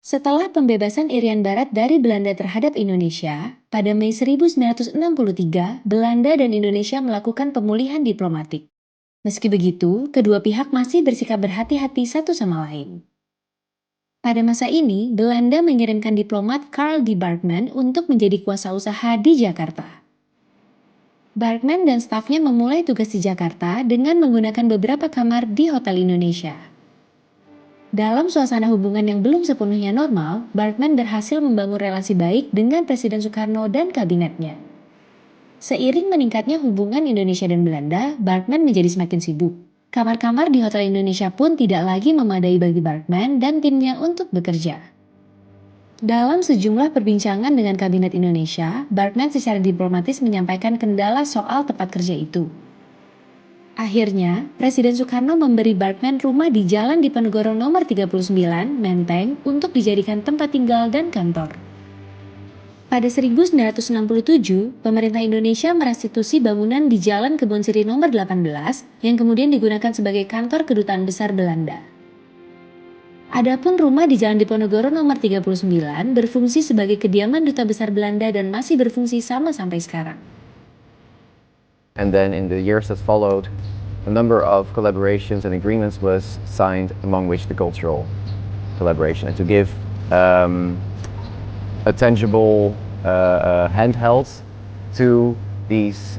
Setelah pembebasan Irian Barat dari Belanda terhadap Indonesia, pada Mei 1963, Belanda dan Indonesia melakukan pemulihan diplomatik. Meski begitu, kedua pihak masih bersikap berhati-hati satu sama lain. Pada masa ini, Belanda mengirimkan diplomat Karl D. Bergman untuk menjadi kuasa usaha di Jakarta. Bergman dan stafnya memulai tugas di Jakarta dengan menggunakan beberapa kamar di Hotel Indonesia. Dalam suasana hubungan yang belum sepenuhnya normal, Bergman berhasil membangun relasi baik dengan Presiden Soekarno dan kabinetnya. Seiring meningkatnya hubungan Indonesia dan Belanda, Bergman menjadi semakin sibuk. Kamar-kamar di Hotel Indonesia pun tidak lagi memadai bagi Bergman dan timnya untuk bekerja. Dalam sejumlah perbincangan dengan Kabinet Indonesia, Bergman secara diplomatis menyampaikan kendala soal tempat kerja itu. Akhirnya, Presiden Soekarno memberi Bergman rumah di Jalan Diponegoro nomor 39, Menteng, untuk dijadikan tempat tinggal dan kantor. Pada 1967, pemerintah Indonesia merestitusi bangunan di Jalan Kebon Siri nomor 18 yang kemudian digunakan sebagai kantor Kedutaan Besar Belanda. Adapun rumah di Jalan Diponegoro nomor 39 berfungsi sebagai kediaman Duta Besar Belanda dan masih berfungsi sama sampai sekarang. And then in the years that followed, a number of collaborations and agreements was signed, among which the cultural collaboration. And to give a tangible handheld to this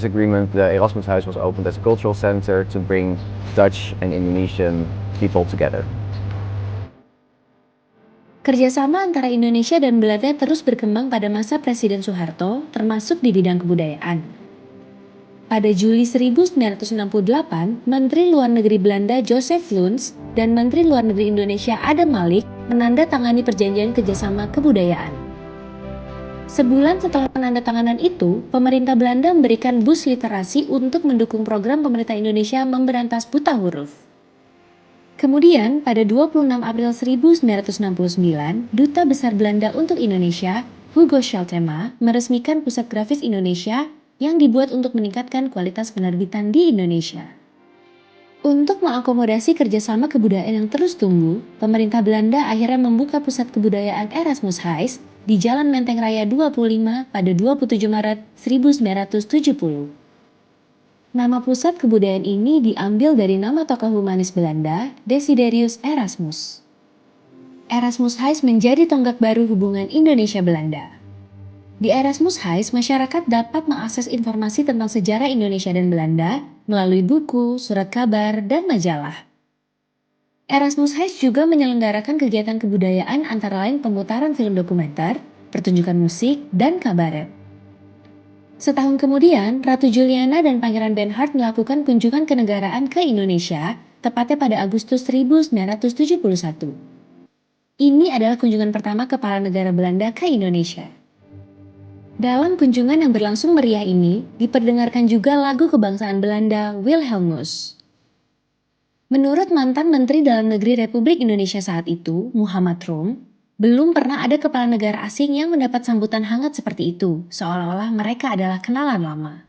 agreement, the Erasmus House was opened as a cultural center to bring Dutch and Indonesian people together. Kerjasama antara Indonesia dan Belanda terus berkembang pada masa Presiden Soeharto, termasuk di bidang kebudayaan. Pada Juli 1968, Menteri Luar Negeri Belanda Joseph Luns dan Menteri Luar Negeri Indonesia Adam Malik menandatangani perjanjian kerjasama kebudayaan. Sebulan setelah penandatanganan itu, pemerintah Belanda memberikan bus literasi untuk mendukung program pemerintah Indonesia memberantas buta huruf. Kemudian, pada 26 April 1969, Duta Besar Belanda untuk Indonesia, Hugo Schaltema, meresmikan Pusat Grafis Indonesia yang dibuat untuk meningkatkan kualitas penerbitan di Indonesia. Untuk mengakomodasi kerjasama kebudayaan yang terus tumbuh, pemerintah Belanda akhirnya membuka Pusat Kebudayaan Erasmus Huis di Jalan Menteng Raya 25 pada 27 Maret 1970. Nama pusat kebudayaan ini diambil dari nama tokoh humanis Belanda, Desiderius Erasmus. Erasmus Huis menjadi tonggak baru hubungan Indonesia-Belanda. Di Erasmus Huis, masyarakat dapat mengakses informasi tentang sejarah Indonesia dan Belanda melalui buku, surat kabar, dan majalah. Erasmus Huis juga menyelenggarakan kegiatan kebudayaan antara lain pemutaran film dokumenter, pertunjukan musik, dan kabaret. Setahun kemudian, Ratu Juliana dan Pangeran Bernhard melakukan kunjungan kenegaraan ke Indonesia, tepatnya pada Agustus 1971. Ini adalah kunjungan pertama kepala negara Belanda ke Indonesia. Dalam kunjungan yang berlangsung meriah ini, diperdengarkan juga lagu kebangsaan Belanda Wilhelmus. Menurut mantan Menteri Dalam Negeri Republik Indonesia saat itu, Muhammad Rum, belum pernah ada kepala negara asing yang mendapat sambutan hangat seperti itu, seolah-olah mereka adalah kenalan lama.